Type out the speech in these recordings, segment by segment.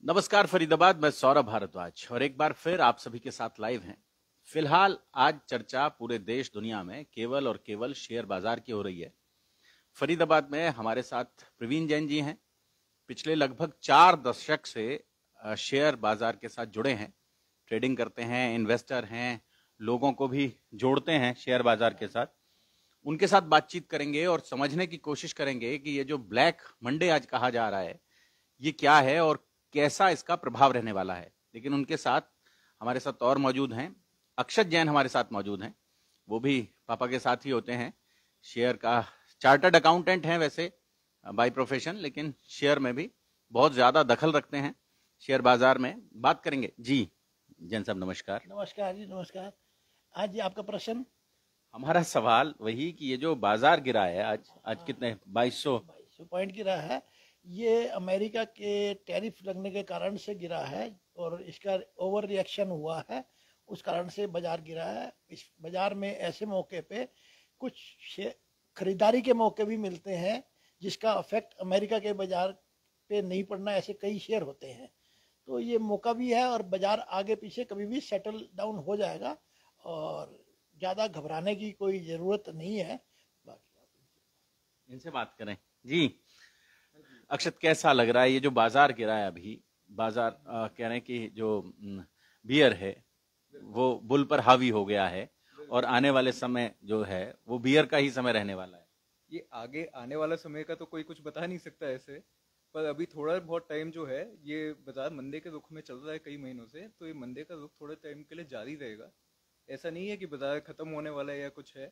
नमस्कार फरीदाबाद, मैं सौरभ भारद्वाज और एक बार फिर आप सभी के साथ लाइव हैं। फिलहाल आज चर्चा पूरे देश दुनिया में केवल और केवल शेयर बाजार की हो रही है। फरीदाबाद में हमारे साथ प्रवीण जैन जी हैं। पिछले लगभग 4 दशक से शेयर बाजार के साथ जुड़े हैं, ट्रेडिंग करते हैं, इन्वेस्टर हैं, लोगों को भी जोड़ते हैं शेयर बाजार के साथ। उनके साथ बातचीत करेंगे और समझने की कोशिश करेंगे कि ये जो ब्लैक मंडे आज कहा जा रहा है ये क्या है और कैसा इसका प्रभाव रहने वाला है। लेकिन उनके साथ हमारे साथ और मौजूद हैं। अक्षत जैन हमारे साथ मौजूद हैं, वो भी पापा के साथ ही होते हैं। शेयर का चार्टर्ड अकाउंटेंट हैं वैसे बाय प्रोफेशन, लेकिन शेयर में भी बहुत ज्यादा दखल रखते हैं। शेयर बाजार में बात करेंगे। जी जैन साहब नमस्कार। नमस्कार जी, नमस्कार। आज जी आपका प्रश्न? हमारा सवाल वही कि ये जो बाजार गिरा है आज कितने 2200 पॉइंट गिरा है। ये अमेरिका के टैरिफ लगने के कारण से गिरा है और इसका ओवर रिएक्शन हुआ है, उस कारण से बाजार गिरा है। इस बाजार में ऐसे मौके पे कुछ खरीदारी के मौके भी मिलते हैं जिसका इफेक्ट अमेरिका के बाजार पे नहीं पड़ना, ऐसे कई शेयर होते हैं। तो ये मौका भी है और बाजार आगे पीछे कभी भी सेटल डाउन हो जाएगा और ज़्यादा घबराने की कोई ज़रूरत नहीं है। बाकी इनसे बात करें। जी अक्षत, कैसा लग रहा है ये जो बाजार गिरा है अभी? बाजार कह रहे हैं कि जो बियर है वो बुल पर हावी हो गया है और आने वाले समय जो है वो बियर का ही समय रहने वाला है। ये आगे आने वाला समय का तो कोई कुछ बता नहीं सकता ऐसे, पर अभी थोड़ा बहुत टाइम जो है ये बाजार मंदे के रुख में चल रहा है कई महीनों से, तो ये मंदे का रुख थोड़े टाइम के लिए जारी रहेगा। ऐसा नहीं है कि बाजार खत्म होने वाला है या कुछ है।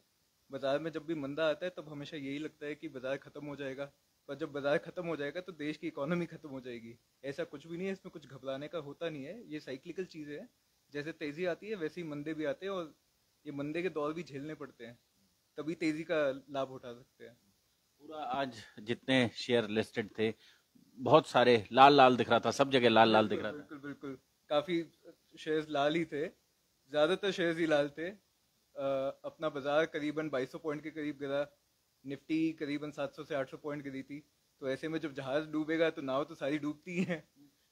बाजार में जब भी मंदा आता है तब हमेशा यही लगता है कि बाजार खत्म हो जाएगा, पर जब बाजार खत्म हो जाएगा तो देश की इकोनॉमी खत्म हो जाएगी। ऐसा कुछ भी नहीं है, इसमें कुछ घबराने का होता नहीं है। ये साइक्लिकल चीज़ है, जैसे तेजी आती है वैसे ही मंदे भी आते हैं और ये मंदे के दौर भी झेलने पड़ते हैं, तभी तेजी का लाभ उठा सकते हैं। पूरा आज जितने शेयर लिस्टेड थे बहुत सारे लाल लाल दिख रहा था, सब जगह लाल लाल दिख रहा था। बिल्कुल बिल्कुल, काफी शेयर्स लाल ही थे, ज्यादातर शेयर्स ही लाल थे। अपना बाजार करीबन 2200 पॉइंट के करीब गिरा, निफ्टी करीबन 700 से 800 पॉइंट गिरी थी। तो ऐसे में जब जहाज डूबेगा तो नाव तो सारी डूबती ही है।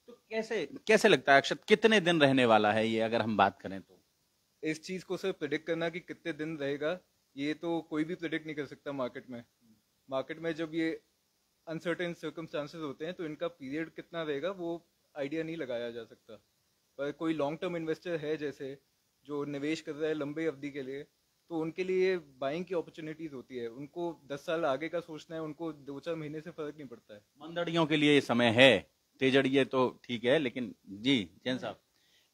तो कैसे कैसे लगता है अक्षत, कितने दिन रहने वाला है ये, अगर हम बात करें तो? इस चीज को सिर्फ प्रिडिक्ट करना कि कितने दिन रहेगा, ये तो कोई भी प्रिडिक्ट नहीं कर सकता। मार्केट में जब ये अनसर्टेन सर्कमस्टांसेस होते हैं तो इनका पीरियड कितना रहेगा वो आइडिया नहीं लगाया जा सकता। पर कोई लॉन्ग टर्म इन्वेस्टर है जैसे जो निवेश कर रहा है लंबे अवधि के लिए, तो उनके लिए बाइंग की अपॉर्चुनिटीज होती है। उनको 10 साल आगे का सोचना है, उनको 2-4 महीने से फर्क नहीं पड़ता है। मंदड़ियों के लिए ये समय है, तेजड़िए तो ठीक है, लेकिन जी जैन साहब।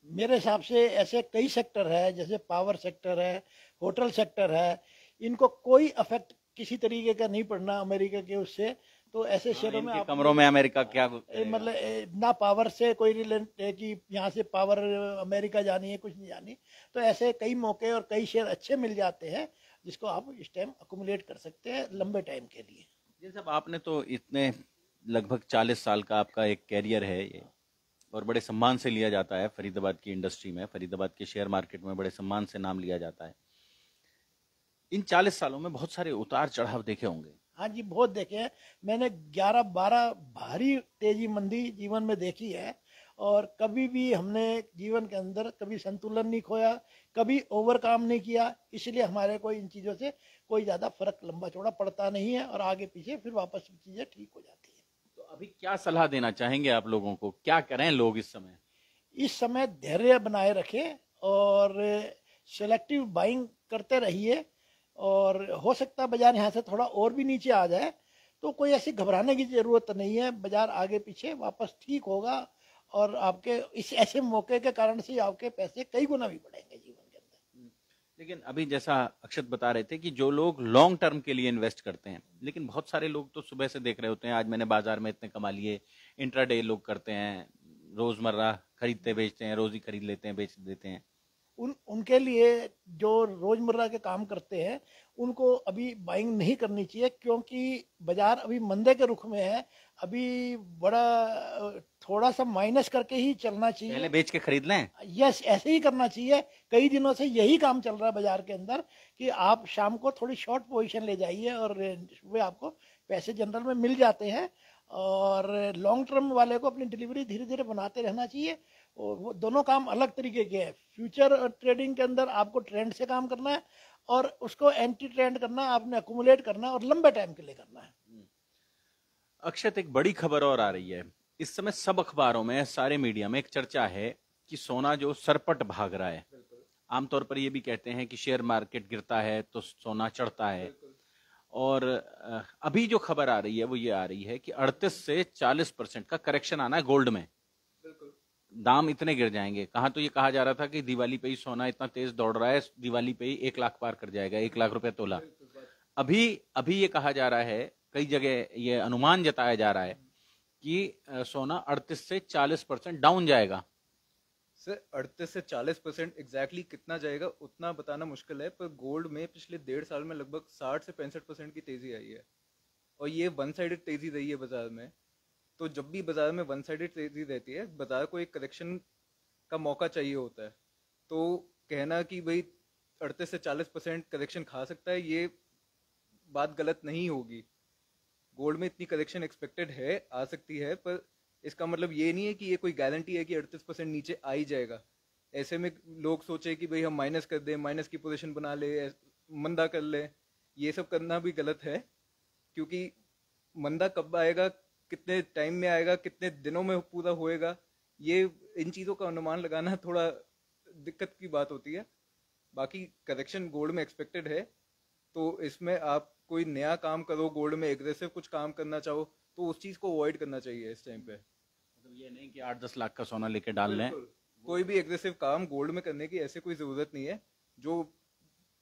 मेरे हिसाब से ऐसे कई सेक्टर है, जैसे पावर सेक्टर है, होटल सेक्टर है, इनको कोई अफेक्ट किसी तरीके का नहीं पड़ना अमेरिका के उससे। तो ऐसे शेयरों में आप कमरों में अमेरिका क्या मतलब ना पावर से कोई रिलेट है कि यहाँ से पावर अमेरिका जानी है, कुछ नहीं जानी। तो ऐसे कई मौके और कई शेयर अच्छे मिल जाते हैं जिसको आप इस टाइम अकुमुलेट कर सकते हैं लंबे टाइम के लिए। जी साहब, आपने तो इतने लगभग 40 साल का आपका एक कैरियर है ये, और बड़े सम्मान से लिया जाता है फरीदाबाद की इंडस्ट्री में, फरीदाबाद के शेयर मार्केट में बड़े सम्मान से नाम लिया जाता है। इन 40 सालों में बहुत सारे उतार चढ़ाव देखे होंगे। हाँ जी, बहुत देखे हैं मैंने। 11-12 भारी तेजी मंदी जीवन में देखी है और कभी भी हमने जीवन के अंदर कभी संतुलन नहीं खोया, कभी ओवर काम नहीं किया। इसलिए हमारे को इन चीज़ों से कोई ज़्यादा फर्क लंबा चौड़ा पड़ता नहीं है और आगे पीछे फिर वापस चीज़ें ठीक हो जाती है। तो अभी क्या सलाह देना चाहेंगे आप लोगों को, क्या करें लोग इस समय? इस समय धैर्य बनाए रखें और सेलेक्टिव बाइंग करते रहिए, और हो सकता है बाजार यहाँ से थोड़ा और भी नीचे आ जाए, तो कोई ऐसी घबराने की जरूरत नहीं है। बाजार आगे पीछे वापस ठीक होगा और आपके इस ऐसे मौके के कारण से आपके पैसे कई गुना भी बढ़ेंगे जीवन के अंदर। लेकिन अभी जैसा अक्षत बता रहे थे कि जो लोग लॉन्ग टर्म के लिए इन्वेस्ट करते हैं, लेकिन बहुत सारे लोग तो सुबह से देख रहे होते हैं आज मैंने बाजार में इतने कमा लिए। इंट्राडे लोग करते हैं, रोजमर्रा खरीदते बेचते हैं, रोज ही खरीद लेते हैं बेच देते हैं। उनके लिए जो रोजमर्रा के काम करते हैं उनको अभी बाइंग नहीं करनी चाहिए, क्योंकि बाजार अभी मंदे के रुख में है। अभी बड़ा थोड़ा सा माइनस करके ही चलना चाहिए, पहले बेच के खरीद लें। यस, ऐसे ही करना चाहिए। कई दिनों से यही काम चल रहा है बाजार के अंदर कि आप शाम को थोड़ी शॉर्ट पोजीशन ले जाइए और सुबह आपको पैसे जनरल में मिल जाते हैं और लॉन्ग टर्म वाले को अपनी डिलीवरी धीरे धीरे बनाते रहना चाहिए। और वो दोनों काम अलग तरीके के हैं। फ्यूचर ट्रेडिंग के अंदर आपको ट्रेंड से काम करना है और उसको एंटी ट्रेंड करना है, आपने अकुमुलेट करना है और लंबे टाइम के लिए करना है। अक्षत, एक बड़ी खबर और आ रही है इस समय सब अखबारों में, सारे मीडिया में एक चर्चा है कि सोना जो सरपट भाग रहा है। आमतौर पर ये भी कहते हैं कि शेयर मार्केट गिरता है तो सोना चढ़ता है। और अभी जो खबर आ रही है वो ये आ रही है कि 38 से 40% का करेक्शन आना है गोल्ड में। दाम इतने गिर जाएंगे। कहाँ तो ये कहा जा रहा था कि दिवाली पे ही सोना इतना तेज दौड़ रहा है, दिवाली पे ही 1 लाख पार कर जाएगा, 1 लाख रुपए तोला। अभी ये कहा जा रहा है, कई जगह ये अनुमान जताया जा रहा है कि सोना 38 से 40% डाउन जाएगा। सर 38 से 40% एग्जैक्टली कितना जाएगा उतना बताना मुश्किल है, पर गोल्ड में पिछले 1.5 साल में लगभग 60 से 65% की तेजी आई है और ये वन साइडेड तेजी रही है बाजार में। तो जब भी बाजार में वन साइडेड तेजी रहती है, बाजार को एक करेक्शन का मौका चाहिए होता है। तो कहना कि भाई 38 से 40% करेक्शन खा सकता है, ये बात गलत नहीं होगी। गोल्ड में इतनी करेक्शन एक्सपेक्टेड है, आ सकती है, पर इसका मतलब ये नहीं है कि ये कोई गारंटी है कि 38% नीचे आ ही जाएगा। ऐसे में लोग सोचे कि भाई हम माइनस कर दें, माइनस की पोजीशन बना ले, मंदा कर ले, ये सब करना भी गलत है। क्योंकि मंदा कब आएगा, कितने टाइम में आएगा, कितने दिनों में पूरा होएगा, ये इन चीज़ों का अनुमान लगाना थोड़ा दिक्कत की बात होती है। बाकी करेक्शन गोल्ड में एक्सपेक्टेड है, तो इसमें आप कोई नया काम करो, गोल्ड में एग्रेसिव कुछ काम करना चाहो तो उस चीज़ को अवॉइड करना चाहिए इस टाइम पे। मतलब ये नहीं कि 8-10 लाख का सोना लेके डाल लें। कोई भी एग्रेसिव काम गोल्ड में करने की ऐसे कोई ज़रूरत नहीं है। जो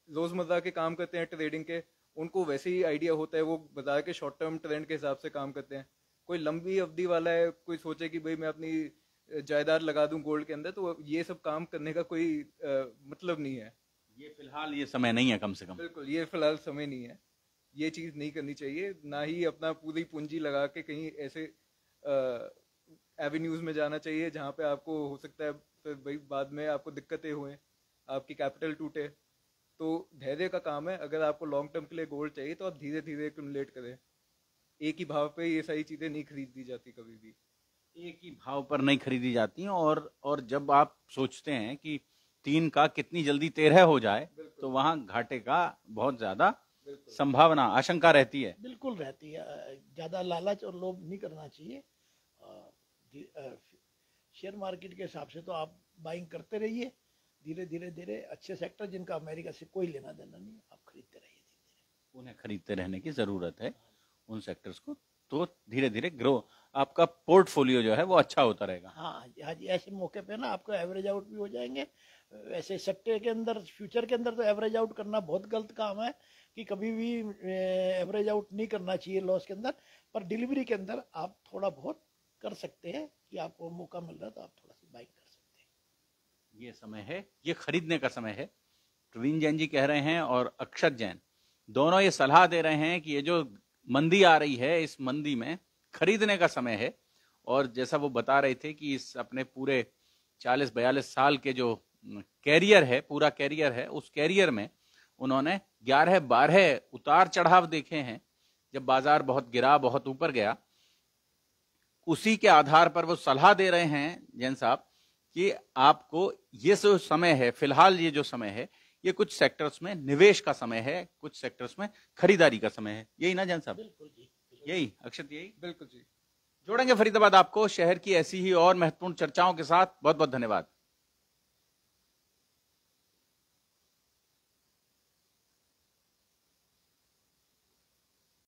रोज़मर्रा के काम करते हैं ट्रेडिंग के, उनको वैसे ही आइडिया होता है, वो बाजार के शॉर्ट टर्म ट्रेंड के हिसाब से काम करते हैं। कोई लंबी अवधि वाला है, कोई सोचे कि भाई मैं अपनी जायदाद लगा दूं गोल्ड के अंदर, तो ये सब काम करने का कोई मतलब नहीं है। ये फिलहाल ये समय नहीं है, कम से कम। बिल्कुल, ये फिलहाल समय नहीं है। ये चीज़ नहीं करनी चाहिए, ना ही अपना पूरी पूंजी लगा के कहीं ऐसे एवेन्यूज में जाना चाहिए जहाँ पे आपको हो सकता है फिर भाई बाद में आपको दिक्कतें हुए, आपकी कैपिटल टूटे। तो धैर्य का काम है। अगर आपको लॉन्ग टर्म के लिए गोल्ड चाहिए तो आप धीरे धीरे एक्युमुलेट करें। एक ही भाव पे ये सारी चीज़ें नहीं खरीदी जाती कभी भी। एक ही भाव पर नहीं खरीदी जाती। और जब आप सोचते हैं कि 3 का कितनी जल्दी 13 हो जाए, तो वहां घाटे का बहुत ज्यादा संभावना, आशंका रहती है। बिल्कुल रहती है। ज़्यादा लालच और लोभ नहीं करना चाहिए। शेयर मार्केट के हिसाब से तो आप बाइंग करते रहिए, धीरे धीरे धीरे अच्छे सेक्टर जिनका अमेरिका से कोई लेना देना नहीं, आप खरीदते रहिए धीरे। उन्हें खरीदते रहने की जरूरत है, उन सेक्टर्स को, तो धीरे धीरे ग्रो आपका पोर्टफोलियो जो है वो अच्छा होता रहेगा। हाँ जी, ऐसे मौके पे ना आपको एवरेज आउट भी हो जाएंगे। ऐसे सेक्टर के अंदर, फ्यूचर के अंदर तो एवरेज आउट करना बहुत गलत काम है कि कभी भी एवरेज आउट नहीं करना चाहिए लॉस के अंदर। पर डिलीवरी के अंदर आप थोड़ा बहुत कर सकते हैं कि आपको मौका मिल रहा है तो आप थोड़ा सी बाइंग कर सकते हैं। ये समय है, ये खरीदने का समय है। प्रवीण जैन जी कह रहे हैं और अक्षत जैन दोनों ये सलाह दे रहे हैं कि ये जो मंदी आ रही है, इस मंदी में खरीदने का समय है। और जैसा वो बता रहे थे कि इस अपने पूरे 40-42 साल के जो कैरियर है, पूरा कैरियर है, उस कैरियर में उन्होंने 11-12 उतार चढ़ाव देखे हैं। जब बाजार बहुत गिरा, बहुत ऊपर गया, उसी के आधार पर वो सलाह दे रहे हैं जैन साहब कि आपको ये जो समय है, फिलहाल ये जो समय है, ये कुछ सेक्टर्स में निवेश का समय है, कुछ सेक्टर्स में खरीदारी का समय है। यही ना जैन साहब? बिल्कुल जी, यही अक्षत, यही। बिल्कुल जी। जोड़ेंगे फरीदाबाद आपको शहर की ऐसी ही और महत्वपूर्ण चर्चाओं के साथ। बहुत बहुत धन्यवाद।